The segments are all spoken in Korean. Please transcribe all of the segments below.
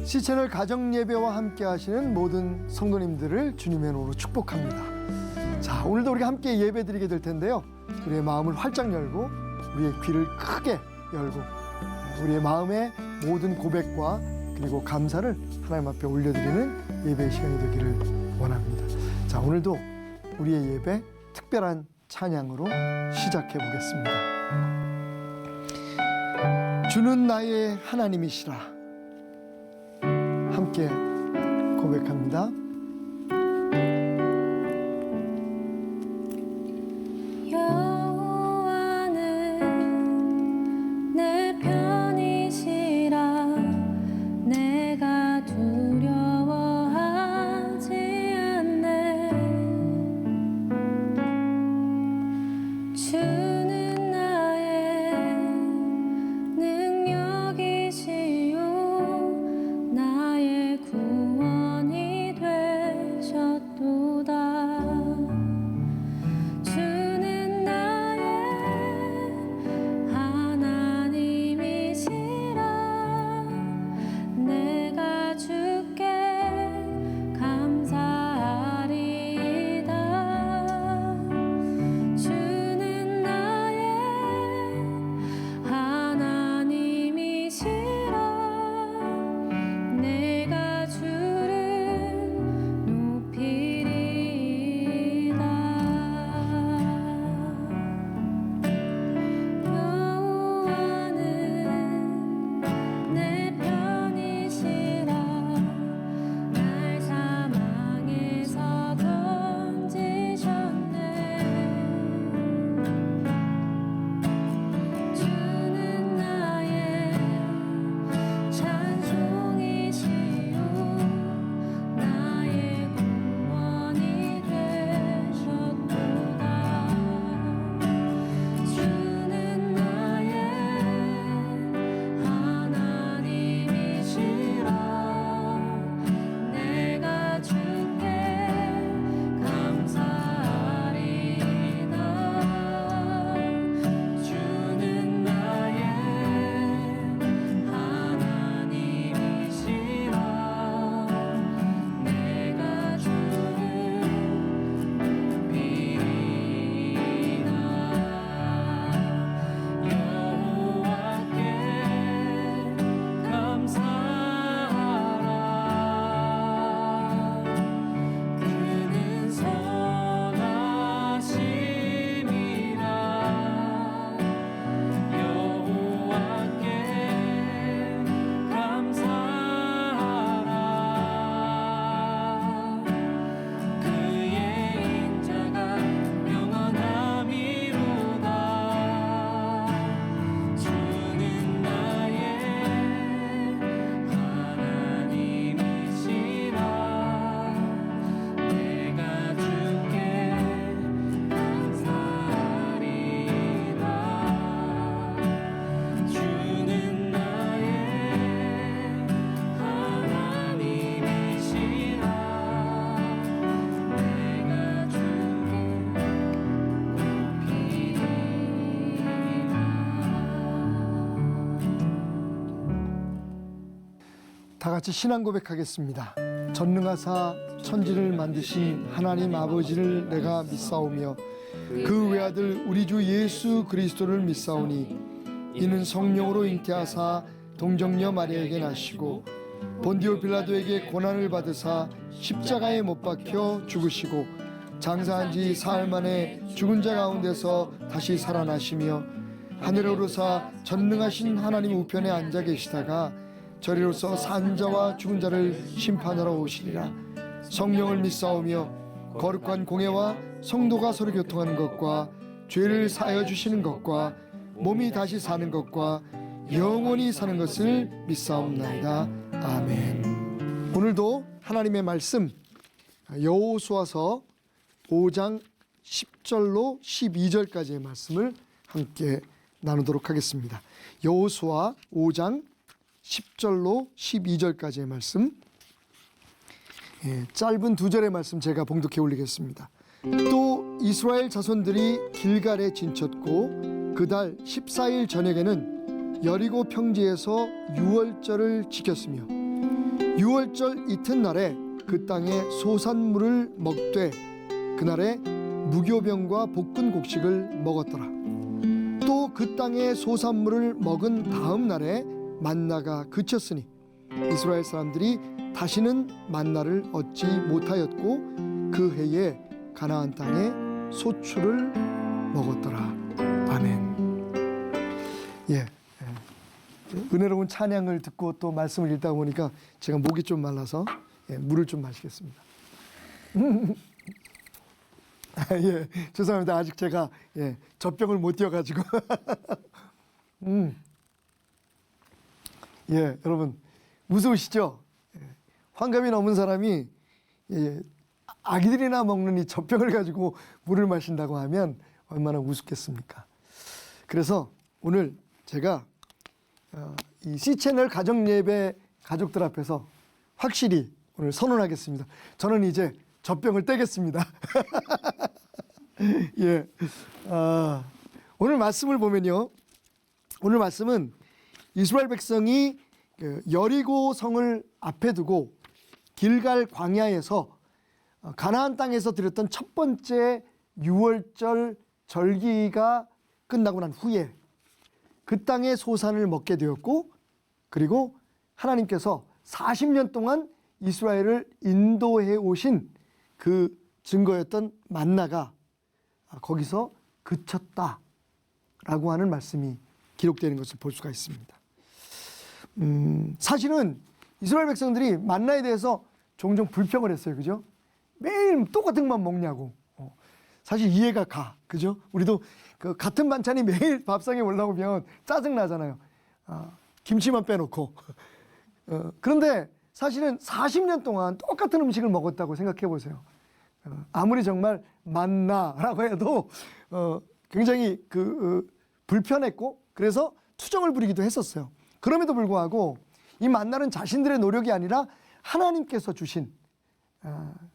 C채널 가정예배와 함께 하시는 모든 성도님들을 주님의 이름으로 축복합니다. 자, 오늘도 우리가 함께 예배 드리게 될 텐데요. 우리의 마음을 활짝 열고 우리의 귀를 크게 열고 우리의 마음의 모든 고백과 그리고 감사를 하나님 앞에 올려드리는 예배의 시간이 되기를 원합니다. 자, 오늘도 우리의 예배 특별한 찬양으로 시작해 보겠습니다. 주는 나의 하나님이시라. 함께 고백합니다. 여호와는 내 편이시라. 내가 두려워하지 않네. 주는 나의 능력이시요 나의 구원이 되셨도다. 주는 나의 하나님이시라. 내가 주께 감사하리이다. 주는 나의 하나님이시라. 내가 주를 높이리이다. 여호와는 내 편이시라. 날 사망에서 건지셨네. 주는 나의 찬송이시요 나의 구원이 되셨도다. 주는 나의 하나님이시라. 내가 주께 감사하리이다. 주는 나의 하나님이시라. 내가 주를 높이리이다. 여호와께 감사하라. 그는 선하심이라. 여호와께 감사하라. 그의 인자가 영원함이로다. 주는 나의 하나님이시라. 내가 주께 감사하리이다. 주는 나의 하나님이시라. 내가 주께 다 같이 신앙 고백하겠습니다. 전능하사 천지를 만드신 하나님 아버지를 내가 믿사오며 그 외아들 우리 주 예수 그리스도를 믿사오니 이는 성령으로 잉태하사 동정녀 마리아에게 나시고 본디오 빌라도에게 고난을 받으사 십자가에 못 박혀 죽으시고 장사한 지 사흘 만에 죽은 자 가운데서 다시 살아나시며 하늘에 오르사 전능하신 하나님 우편에 앉아 계시다가 저리로서 산 자와 죽은 자를 심판하러 오시리라. 성령을 믿사오며 거룩한 공예와 성도가 서로 교통하는 것과 죄를 사하여 주시는 것과 몸이 다시 사는 것과 영원히 사는 것을 믿사옵나이다. 아멘. 오늘도 하나님의 말씀 여호수아서 5장 10절로 12절까지의 말씀을 함께 나누도록 하겠습니다. 여호수아 5장 10절로 12절까지의 말씀, 짧은 두 절의 말씀 제가 봉독해 올리겠습니다. 또 이스라엘 자손들이 길갈에 진쳤고 그달 14일 저녁에는 여리고 평지에서 유월절을 지켰으며 유월절 이튿날에 그 땅의 소산물을 먹되 그날에 무교병과 볶은 곡식을 먹었더라. 또 그 땅의 소산물을 먹은 다음 날에 만나가 그쳤으니 이스라엘 사람들이 다시는 만나를 얻지 못하였고 그 해에 가나안 땅에 소출을 먹었더라. 아멘. 예. 은혜로운 찬양을 듣고 또 말씀을 읽다 보니까 제가 목이 좀 말라서 물을 좀 마시겠습니다. 예, 죄송합니다. 아직 제가 젖병을 못 띄워가지고. 예, 여러분 무서우시죠? 환갑이 넘은 사람이 아기들이나 먹는 이 젖병을 가지고 물을 마신다고 하면 얼마나 우습겠습니까? 그래서 오늘 제가 이 C채널 가정예배 가족들 앞에서 확실히 오늘 선언하겠습니다. 저는 이제 젖병을 떼겠습니다. 예, 오늘 말씀을 보면요, 오늘 말씀은 이스라엘 백성이 여리고 성을 앞에 두고 길갈 광야에서 가나안 땅에서 드렸던 첫 번째 유월절 절기가 끝나고 난 후에 그 땅의 소산을 먹게 되었고, 그리고 하나님께서 40년 동안 이스라엘을 인도해 오신 그 증거였던 만나가 거기서 그쳤다라고 하는 말씀이 기록되는 것을 볼 수가 있습니다. 사실은 이스라엘 백성들이 만나에 대해서 종종 불평을 했어요. 그죠? 매일 똑같은 것만 먹냐고. 사실 이해가 가. 그죠? 우리도 그 같은 반찬이 매일 밥상에 올라오면 짜증나잖아요. 김치만 빼놓고. 그런데 사실은 40년 동안 똑같은 음식을 먹었다고 생각해 보세요. 아무리 정말 만나라고 해도 굉장히 불편했고, 그래서 투정을 부리기도 했었어요. 그럼에도 불구하고 이 만나는 자신들의 노력이 아니라 하나님께서 주신,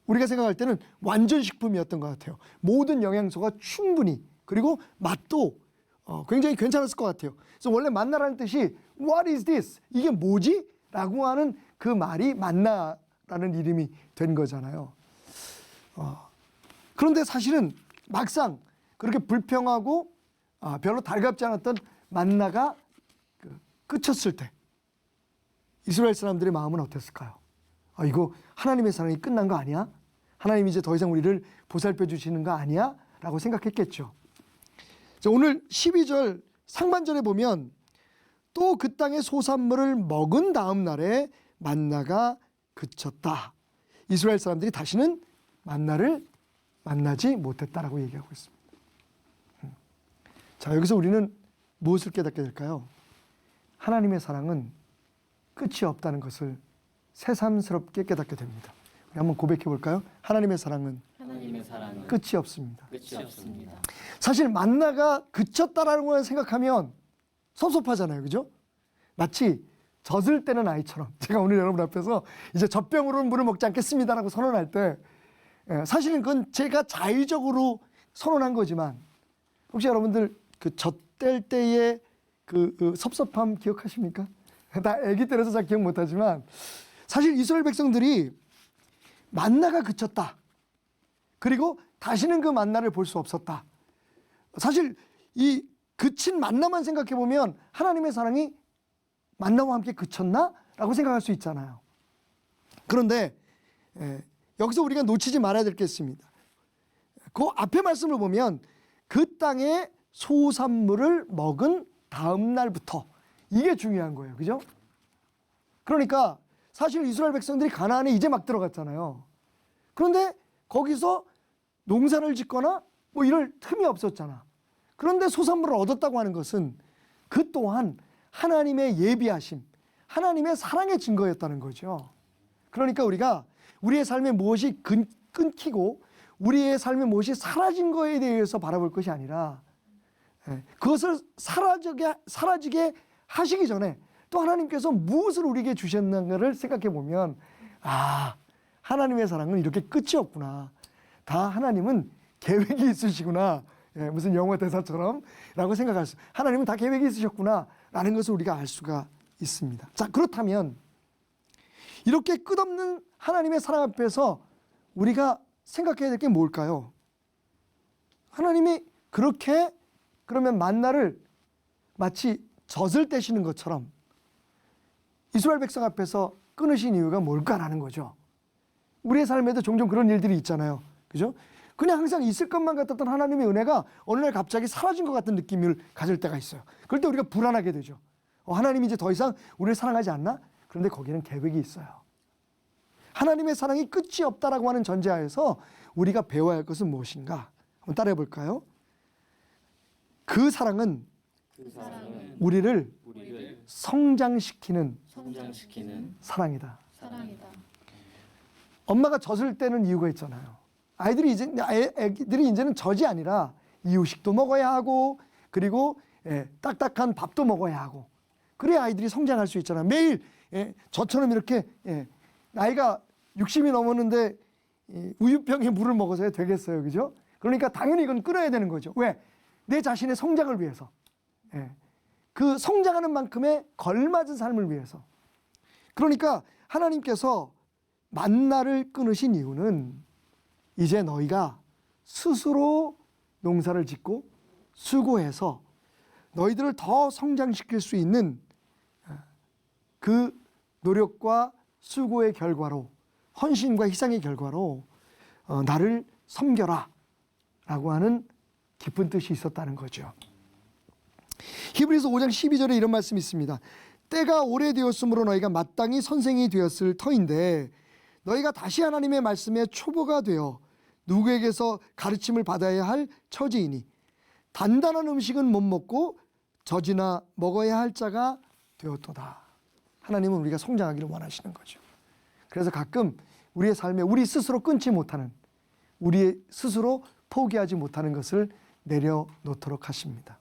우리가 생각할 때는 완전 식품이었던 것 같아요. 모든 영양소가 충분히, 그리고 맛도 굉장히 괜찮았을 것 같아요. 그래서 원래 만나라는 뜻이 What is this? 이게 뭐지? 라고 하는 그 말이 만나라는 이름이 된 거잖아요. 그런데 사실은 막상 그렇게 불평하고 별로 달갑지 않았던 만나가 끝쳤을 때 이스라엘 사람들의 마음은 어땠을까요? 이거 하나님의 사랑이 끝난 거 아니야? 하나님이 이제 더 이상 우리를 보살펴 주시는 거 아니야? 라고 생각했겠죠. 오늘 12절 상반절에 보면 또 그 땅의 소산물을 먹은 다음 날에 만나가 그쳤다. 이스라엘 사람들이 다시는 만나를 만나지 못했다라고 얘기하고 있습니다. 자, 여기서 우리는 무엇을 깨닫게 될까요? 하나님의 사랑은 끝이 없다는 것을 새삼스럽게 깨닫게 됩니다. 우리 한번 고백해 볼까요? 하나님의 사랑은 끝이 없습니다. 끝이 없습니다. 사실 만나가 그쳤다라는 걸 생각하면 섭섭하잖아요. 그죠? 마치 젖을 떼는 아이처럼, 제가 오늘 여러분 앞에서 이제 젖병으로는 물을 먹지 않겠습니다라고 선언할 때, 사실은 그건 제가 자의적으로 선언한 거지만, 혹시 여러분들 그 젖 뗄 때의 그 섭섭함 기억하십니까? 나 아기 때라서 잘 기억 못하지만, 사실 이스라엘 백성들이 만나가 그쳤다, 그리고 다시는 그 만나를 볼 수 없었다. 사실 이 그친 만나만 생각해 보면 하나님의 사랑이 만나와 함께 그쳤나? 라고 생각할 수 있잖아요. 그런데 여기서 우리가 놓치지 말아야 될 게 있습니다. 그 앞에 말씀을 보면 그 땅의 소산물을 먹은 다음 날부터, 이게 중요한 거예요. 그죠? 그러니까 사실 이스라엘 백성들이 가나안에 이제 막 들어갔잖아요. 그런데 거기서 농사를 짓거나 뭐 이럴 틈이 없었잖아. 그런데 소산물을 얻었다고 하는 것은 그 또한 하나님의 예비하심, 하나님의 사랑의 증거였다는 거죠. 그러니까 우리가 우리의 삶에 무엇이 끊기고 우리의 삶에 무엇이 사라진 거에 대해서 바라볼 것이 아니라, 그것을 사라지게 하시기 전에 또 하나님께서 무엇을 우리에게 주셨는가를 생각해 보면, 하나님의 사랑은 이렇게 끝이 없구나. 다 하나님은 계획이 있으시구나. 무슨 영어 대사처럼 라고 생각할 수, 하나님은 다 계획이 있으셨구나 라는 것을 우리가 알 수가 있습니다. 자, 그렇다면 이렇게 끝없는 하나님의 사랑 앞에서 우리가 생각해야 될 게 뭘까요? 하나님이 그렇게 그러면 만나를 마치 젖을 떼시는 것처럼 이스라엘 백성 앞에서 끊으신 이유가 뭘까라는 거죠. 우리의 삶에도 종종 그런 일들이 있잖아요. 그죠? 그냥 항상 있을 것만 같았던 하나님의 은혜가 어느 날 갑자기 사라진 것 같은 느낌을 가질 때가 있어요. 그럴 때 우리가 불안하게 되죠. 하나님이 이제 더 이상 우리를 사랑하지 않나? 그런데 거기에는 계획이 있어요. 하나님의 사랑이 끝이 없다라고 하는 전제하에서 우리가 배워야 할 것은 무엇인가? 한번 따라해 볼까요? 그 사랑은 우리를 성장시키는 사랑이다. 엄마가 젖을 떼는 이유가 있잖아요. 애기들이 이제는 젖이 아니라 이유식도 먹어야 하고, 그리고 딱딱한 밥도 먹어야 하고, 그래야 아이들이 성장할 수 있잖아요. 매일 저처럼 이렇게 나이가 60이 넘었는데 우유병에 물을 먹어서 되겠어요, 그죠? 그러니까 당연히 이건 끊어야 되는 거죠. 왜? 내 자신의 성장을 위해서, 그 성장하는 만큼의 걸맞은 삶을 위해서. 그러니까 하나님께서 만나를 끊으신 이유는 이제 너희가 스스로 농사를 짓고 수고해서 너희들을 더 성장시킬 수 있는 그 노력과 수고의 결과로, 헌신과 희생의 결과로 나를 섬겨라 라고 하는 깊은 뜻이 있었다는 거죠. 히브리서 5장 12절에 이런 말씀이 있습니다. 때가 오래되었으므로 너희가 마땅히 선생이 되었을 터인데 너희가 다시 하나님의 말씀에 초보가 되어 누구에게서 가르침을 받아야 할 처지이니 단단한 음식은 못 먹고 젖이나 먹어야 할 자가 되었도다. 하나님은 우리가 성장하기를 원하시는 거죠. 그래서 가끔 우리의 삶에 우리 스스로 끊지 못하는, 우리 스스로 포기하지 못하는 것을 내려놓도록 하십니다.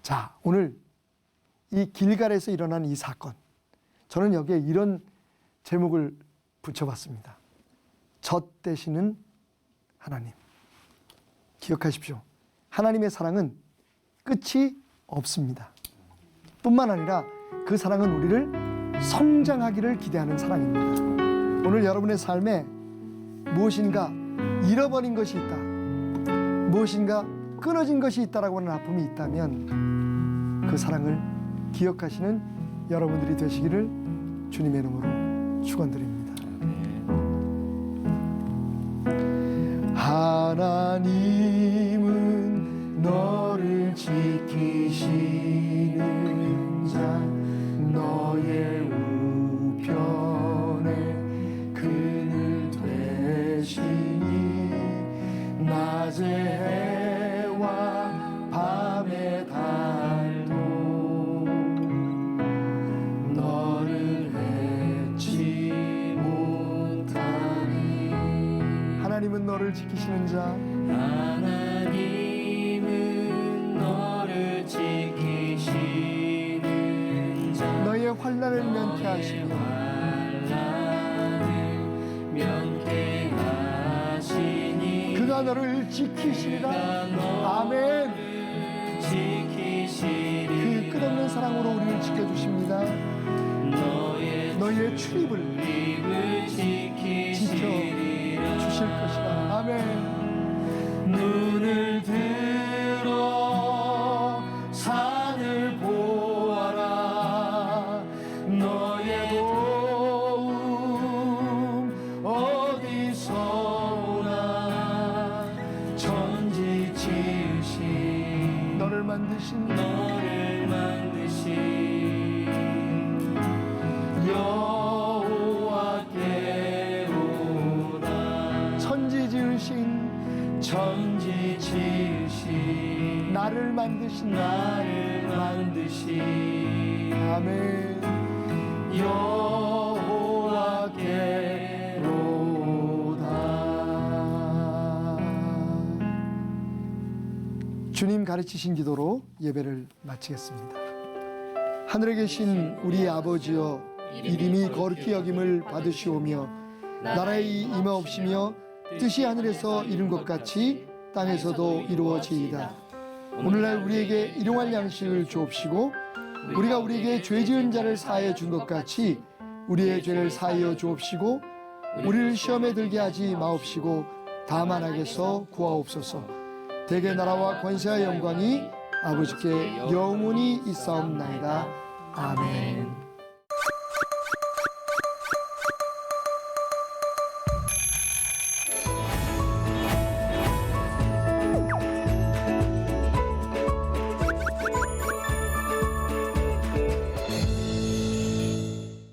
자, 오늘 이 길갈에서 일어난 이 사건, 저는 여기에 이런 제목을 붙여봤습니다. 젖 되시는 하나님. 기억하십시오. 하나님의 사랑은 끝이 없습니다. 뿐만 아니라 그 사랑은 우리를 성장하기를 기대하는 사랑입니다. 오늘 여러분의 삶에 무엇인가 잃어버린 것이 있다, 무엇인가 끊어진 것이 있다라고 하는 아픔이 있다면 그 사랑을 기억하시는 여러분들이 되시기를 주님의 이름으로 축원드립니다. 하나님은 너를 지키시는 자, 너의 우편에 그늘 되시니 낮에 해와 밤에 달도 너를 해치 못하니. 하나님은 너를 지키시는 자, 하나님은 너를 지키시는 자, 너의 환난을 면케하시며 환난을 면케하시니 그가 너를 지키시리라. 아멘. 지키시리. 그 끝없는 사랑으로 우리를 지켜주십니다. 너의 출입을 지켜주실 것이다. 아멘. 눈을 들어 산을 보아라. 너의 도움 어디서 오나. 천지 지으신 너를 만드신 여호와께로다. 천지 지으신 나를 만드신 아멘. 여호와께로다. 주님 가르치신 기도로 예배를 마치겠습니다. 하늘에 계신 우리 아버지여, 이름이 거룩히 여김을 받으시오며 나라의 임하옵시며 뜻이 하늘에서 이룬 것 같이 땅에서도 이루어지이다. 오늘날 우리에게 일용할 양식을 주옵시고 우리가 우리에게 죄 지은 자를 사하여 준 것 같이 우리의 죄를 사하여 주옵시고 우리를 시험에 들게 하지 마옵시고 다만 악에서 구하옵소서. 대개 나라와 권세와 영광이 아버지께 영원히 있사옵나이다. 아멘.